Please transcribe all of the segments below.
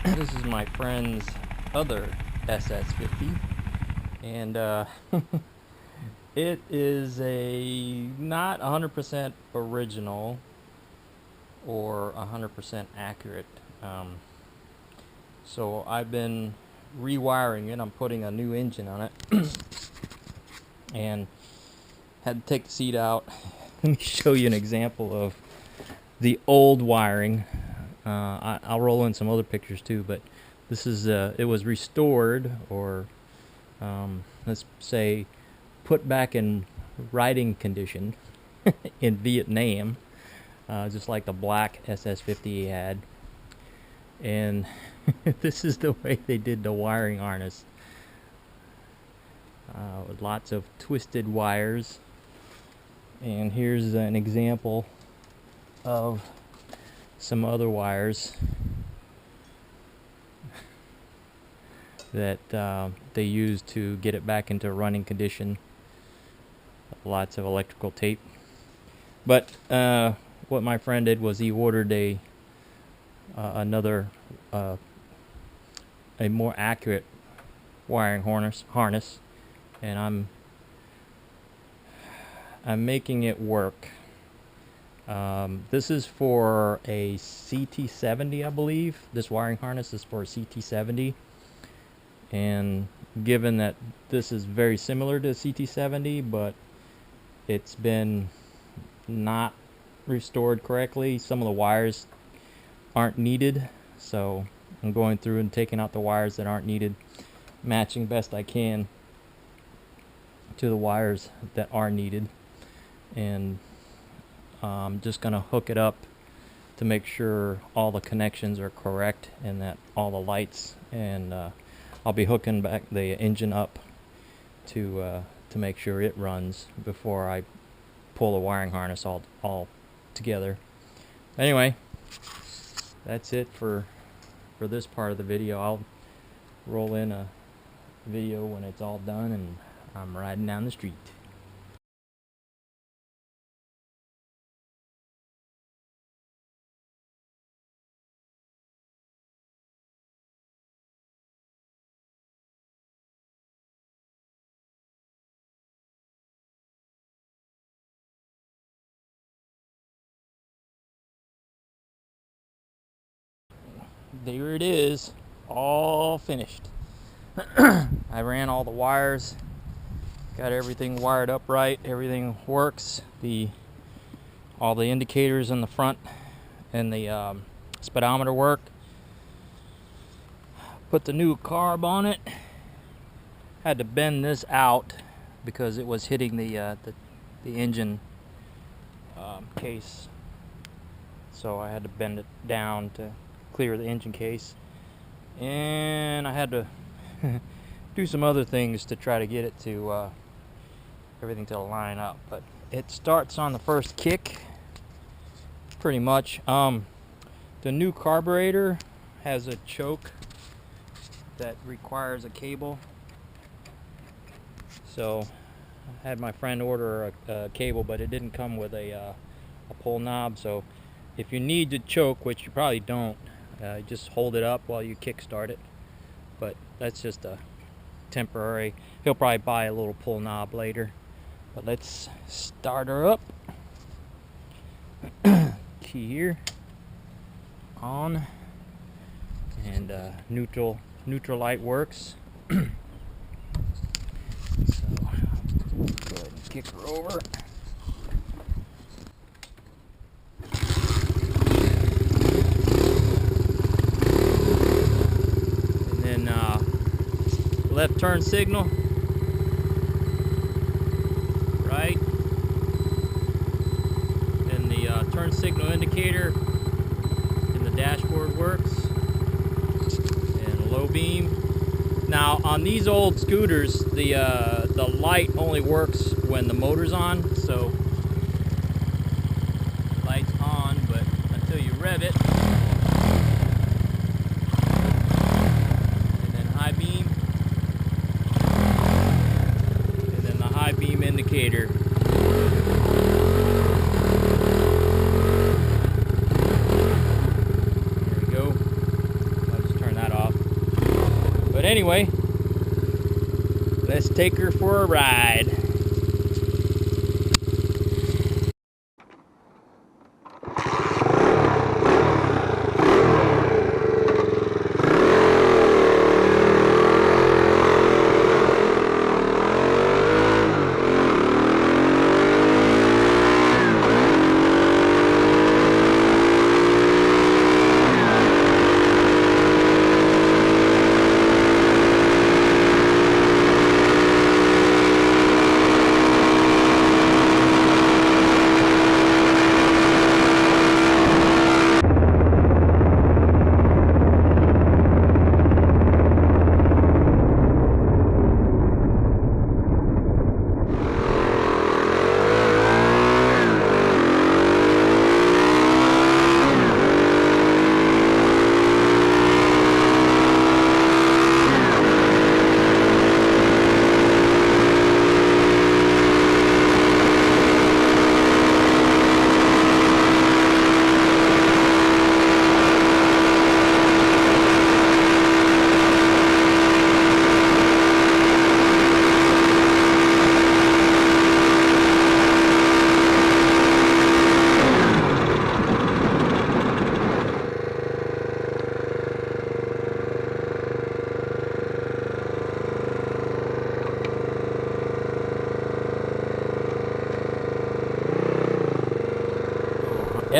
This is my friend's other SS50, and it is a not 100% original or 100% accurate. So I've been rewiring it. I'm putting a new engine on it, and had to take the seat out. Let me show you an example of the old wiring. I'll roll in some other pictures too, but this is it was restored, or let's say put back in riding condition in Vietnam, just like the black SS50 he had. And this is the way they did the wiring harness, with lots of twisted wires. And here's an example of some other wires that they used to get it back into running condition. Lots of electrical tape. But what my friend did was he ordered another a more accurate wiring harness, and I'm making it work. This is for a CT70, I believe. This wiring harness is for a CT70, and given that this is very similar to CT70, but it's been not restored correctly, some of the wires aren't needed, so I'm going through and taking out the wires that aren't needed, matching best I can to the wires that are needed, and I'm just gonna hook it up to make sure all the connections are correct and that all the lights, and I'll be hooking back the engine up to make sure it runs before I pull the wiring harness all together. Anyway, that's it for this part of the video. I'll roll in a video when it's all done and I'm riding down the street. There it is, all finished. I ran all the wires, got everything wired up right, everything works. All the indicators in the front and the speedometer work. Put the new carb on it. Had to bend this out because it was hitting the engine case, so I had to bend it down to clear the engine case, and I had to do some other things to try to get it to everything to line up, but it starts on the first kick pretty much. The new carburetor has a choke that requires a cable, so I had my friend order a cable, but it didn't come with a pull knob. So if you need to choke, which you probably don't, just hold it up while you kick start it, but that's just a temporary. He'll probably buy a little pull knob later, but let's start her up. Key here, on, and neutral light works. So go ahead and kick her over. And then left turn signal, right, and the turn signal indicator in the dashboard works, and low beam. Now on these old scooters, the light only works when the motor's on, so light's on, but until you rev it. And then high beam, and then the high beam indicator. There we go. I'll just turn anyway, let's take her for a ride.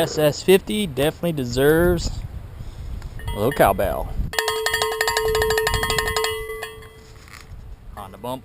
SS50 definitely deserves a little cowbell. On the bump.